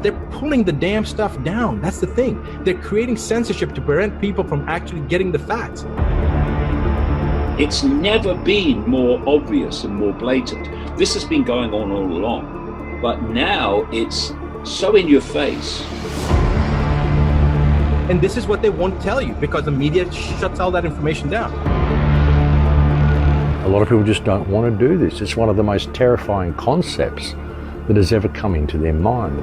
They're pulling the damn stuff down. That's the thing. They're creating censorship to prevent people from actually getting the facts. It's never been more obvious and more blatant. This has been going on all along, but now it's so in your face. And this is what they won't tell you because the media shuts all that information down. A lot of people just don't want to do this. It's one of the most terrifying concepts that has ever come into their mind.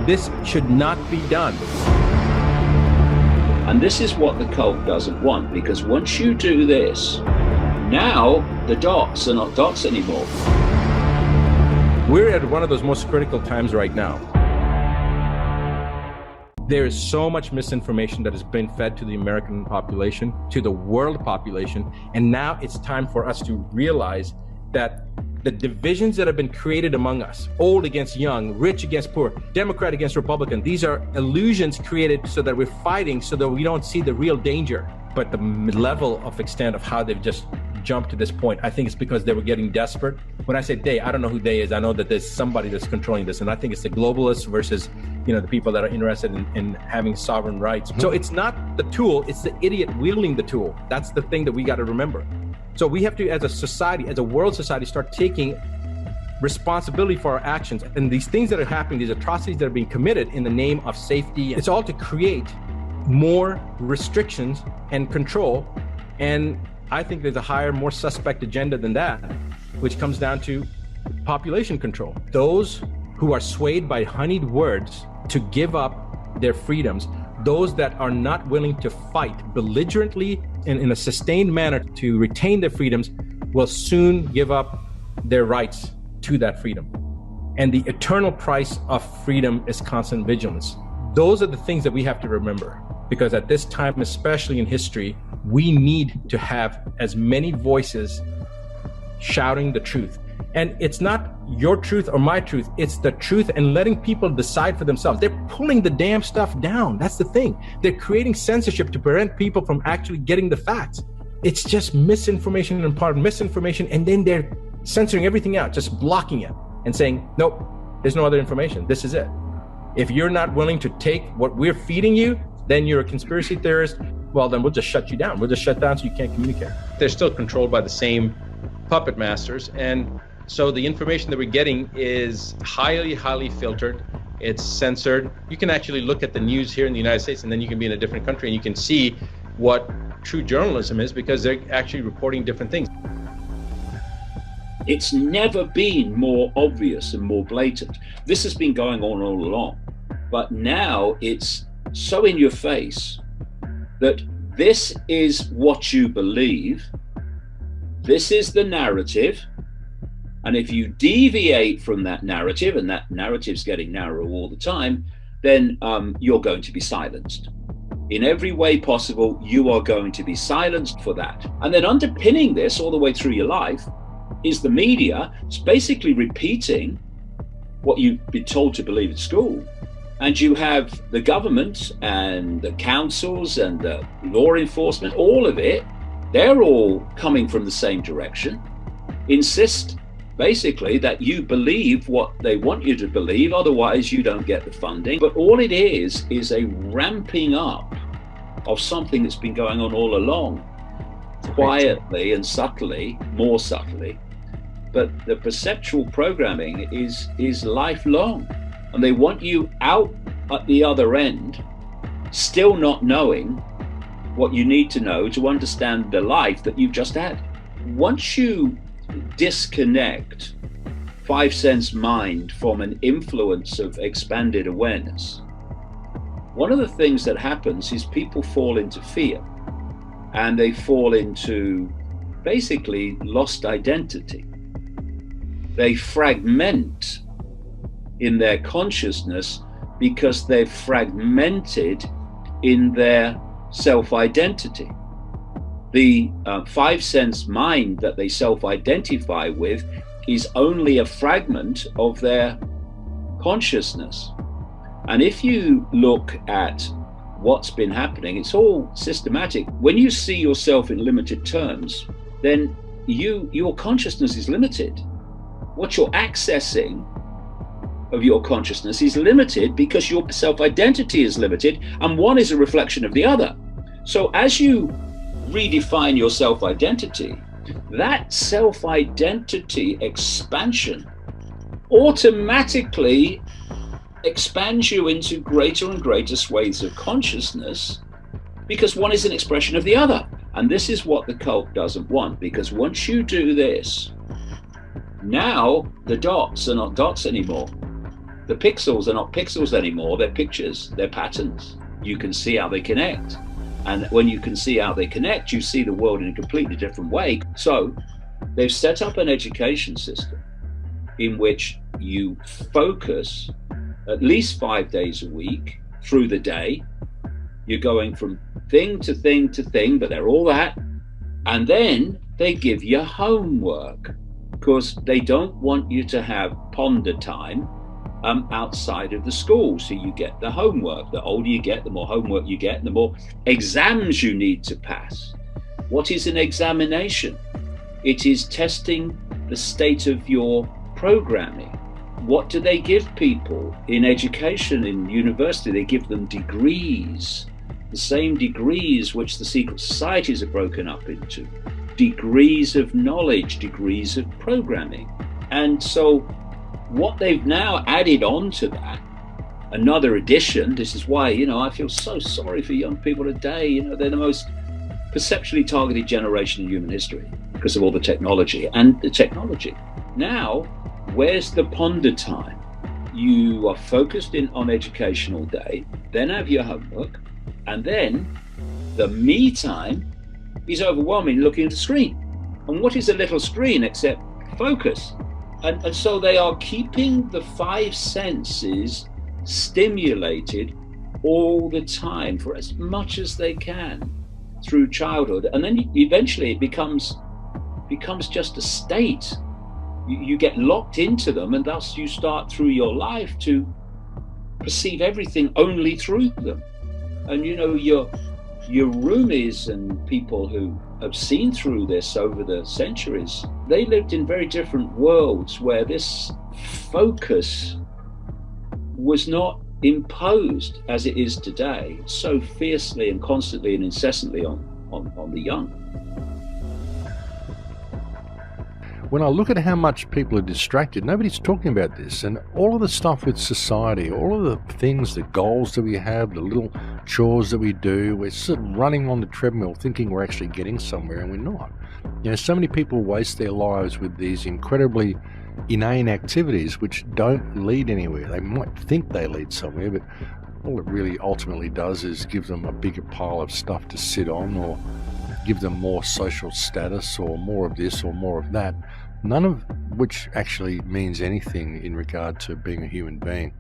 This should not be done. And this is what the cult doesn't want, because once you do this, now the dots are not dots anymore. We're at one of those most critical times right now. There is so much misinformation that has been fed to the American population, to the world population, and now it's time for us to realize that the divisions that have been created among us, old against young, rich against poor, Democrat against Republican, these are illusions created so that we're fighting so that we don't see the real danger. But the level of extent of how they've just jumped to this point, I think it's because they were getting desperate. When I say they, I don't know who they is. I know that there's somebody that's controlling this. And I think it's the globalists versus, the people that are interested in having sovereign rights. So it's not the tool, it's the idiot wielding the tool. That's the thing that we got to remember. So we have to, as a society, as a world society, start taking responsibility for our actions. And these things that are happening, these atrocities that are being committed in the name of safety, it's all to create more restrictions and control. And I think there's a higher, more suspect agenda than that, which comes down to population control. Those who are swayed by honeyed words to give up their freedoms, those that are not willing to fight belligerently and in a sustained manner to retain their freedoms, will soon give up their rights to that freedom. And the eternal price of freedom is constant vigilance. Those are the things that we have to remember, because at this time, especially in history, we need to have as many voices shouting the truth. And it's not your truth or my truth, it's the truth, and letting people decide for themselves. They're pulling the damn stuff down. That's the thing. They're creating censorship to prevent people from actually getting the facts. It's just misinformation and part of misinformation, and then they're censoring everything out, just blocking it and saying, nope, there's no other information. This is it. If you're not willing to take what we're feeding you, then you're a conspiracy theorist. Well, then we'll just shut you down. We'll just shut down so you can't communicate. They're still controlled by the same puppet masters. And so the information that we're getting is highly, highly filtered. It's censored. You can actually look at the news here in the United States, and then you can be in a different country and you can see what true journalism is, because they're actually reporting different things. It's never been more obvious and more blatant. This has been going on all along, but now it's so in your face that this is what you believe. This is the narrative. And if you deviate from that narrative, and that narrative's getting narrower all the time, then you're going to be silenced. In every way possible, you are going to be silenced for that. And then underpinning this all the way through your life is the media. It's basically repeating what you've been told to believe at school. And you have the government and the councils and the law enforcement, all of it, they're all coming from the same direction. Insist basically that you believe what they want you to believe, otherwise you don't get the funding. But all it is a ramping up of something that's been going on all along, quietly and subtly, more subtly. But the perceptual programming is lifelong, and they want you out at the other end, still not knowing what you need to know to understand the life that you've just had. Once you disconnect 5 sense mind from an influence of expanded awareness, one of the things that happens is people fall into fear, and they fall into basically lost identity. They fragment in their consciousness because they've fragmented in their self-identity. The 5 sense mind that they self-identify with is only a fragment of their consciousness. And if you look at what's been happening, it's all systematic. When you see yourself in limited terms, then your consciousness is limited. What you're accessing of your consciousness is limited because your self-identity is limited, and one is a reflection of the other. So as you redefine your self-identity, that self-identity expansion automatically expands you into greater and greater swathes of consciousness, because one is an expression of the other. And this is what the cult doesn't want, because once you do this, now the dots are not dots anymore. The pixels are not pixels anymore. They're pictures, they're patterns. You can see how they connect. And when you can see how they connect, you see the world in a completely different way. So they've set up an education system in which you focus at least 5 days a week through the day. You're going from thing to thing to thing, but they're all that. And then they give you homework, because they don't want you to have ponder time outside of the school. So you get the homework. The older you get, the more homework you get, and the more exams you need to pass. What is an examination? It is testing the state of your programming. What do they give people in education, in university? They give them degrees, the same degrees which the secret societies are broken up into. Degrees of knowledge, degrees of programming. And so what they've now added on to that, another addition, this is why, I feel so sorry for young people today. They're the most perceptually targeted generation in human history because of all the technology. And the technology. Now, where's the ponder time? You are focused on education all day, then have your homework, and then the me time is overwhelming, looking at the screen. And what is a little screen except focus? And so they are keeping the five senses stimulated all the time for as much as they can through childhood. And then eventually it becomes just a state. You get locked into them, and thus you start through your life to perceive everything only through them. And your roomies and people who have seen through this over the centuries, they lived in very different worlds where this focus was not imposed as it is today, so fiercely and constantly and incessantly on the young. When I look at how much people are distracted, nobody's talking about this. And all of the stuff with society, all of the things, the goals that we have, the little chores that we do, we're sort of running on the treadmill thinking we're actually getting somewhere, and we're not. So many people waste their lives with these incredibly inane activities which don't lead anywhere. They might think they lead somewhere, but all it really ultimately does is give them a bigger pile of stuff to sit on, or give them more social status, or more of this or more of that, none of which actually means anything in regard to being a human being,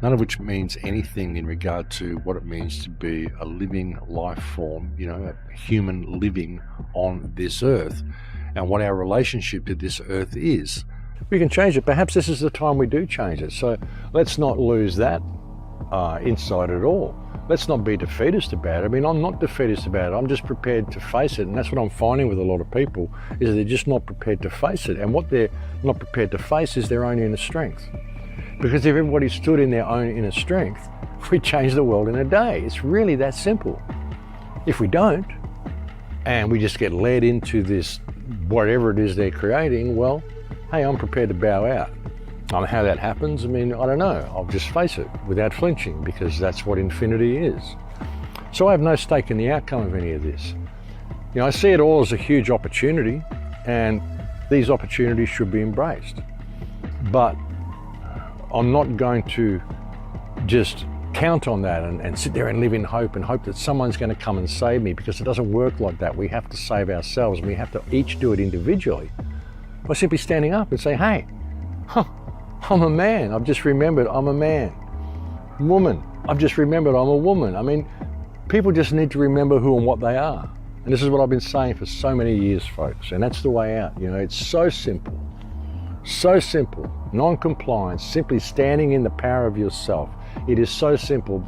none of which means anything in regard to what it means to be a living life form, a human living on this earth, and what our relationship to this earth is. We can change it. Perhaps this is the time we do change it. So let's not lose that insight at all. Let's not be defeatist about it. I mean, I'm not defeatist about it. I'm just prepared to face it. And that's what I'm finding with a lot of people, is they're just not prepared to face it. And what they're not prepared to face is their own inner strength. Because if everybody stood in their own inner strength, we'd change the world in a day. It's really that simple. If we don't, and we just get led into this, whatever it is they're creating, well, hey, I'm prepared to bow out. How that happens, I don't know. I'll just face it without flinching, because that's what infinity is. So I have no stake in the outcome of any of this. I see it all as a huge opportunity, and these opportunities should be embraced. But I'm not going to just count on that and sit there and live in hope and hope that someone's going to come and save me, because it doesn't work like that. We have to save ourselves, and we have to each do it individually by simply standing up and say, hey, I'm a man. I've just remembered I'm a man. Woman. I've just remembered I'm a woman. People just need to remember who and what they are. And this is what I've been saying for so many years, folks. And that's the way out. It's so simple. So simple. Non-compliance. Simply standing in the power of yourself. It is so simple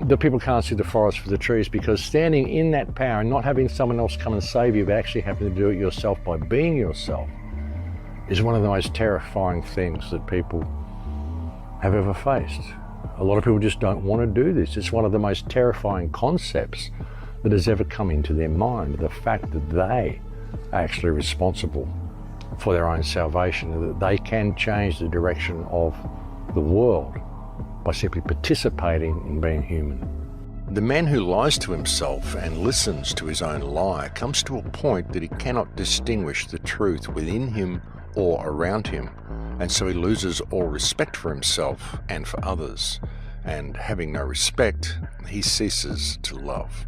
that people can't see the forest for the trees, because standing in that power and not having someone else come and save you, but actually having to do it yourself by being yourself, is one of the most terrifying things that people have ever faced. A lot of people just don't want to do this. It's one of the most terrifying concepts that has ever come into their mind, the fact that they are actually responsible for their own salvation, that they can change the direction of the world by simply participating in being human. The man who lies to himself and listens to his own lie comes to a point that he cannot distinguish the truth within him or around him, and so he loses all respect for himself and for others, and having no respect, he ceases to love.